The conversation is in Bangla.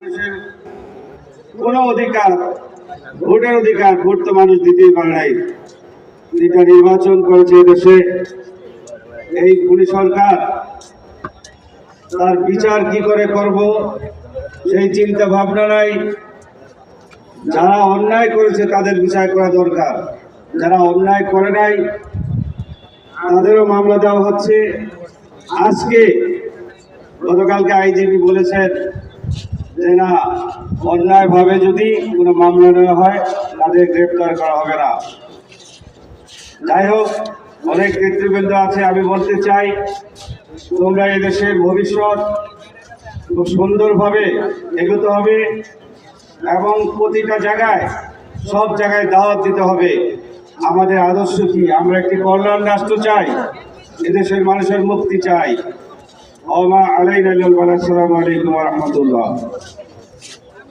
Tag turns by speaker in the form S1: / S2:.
S1: মানুষের কোনো অধিকার, ভোটের অধিকার, ভোট তো মানুষ দিতেই পারে নাই। যেটা নির্বাচন করেছে দেশে এই খুনি সরকার, তার বিচার কি করে করব সেই চিন্তা ভাবনা নাই। যারা অন্যায় করেছে তাদের বিচার করা দরকার, যারা অন্যায় করে নাই তাদেরও মামলা দেওয়া হচ্ছে। আজকে গতকালকে আইজিপি বলেছেন যে না, অন্যায়ভাবে যদি কোনো মামলা নেওয়া হয় তাদের গ্রেপ্তার করা হবে না। যাই হোক, অনেক নেতৃবৃন্দ আছে, আমি বলতে চাই তোমরা এদেশের ভবিষ্যৎ খুব সুন্দরভাবে এগোতে হবে এবং প্রতিটা জায়গায় সব জায়গায় দাওয়াত দিতে হবে। আমাদের আদর্শ কি? আমরা একটি কল্যাণ রাষ্ট্র চাই, এদেশের মানুষের মুক্তি চাই। ওমা আলাইনা ইল্লাল বালাগ। আসসালামু আলাইকুম ওয়া রাহমাতুল্লাহ।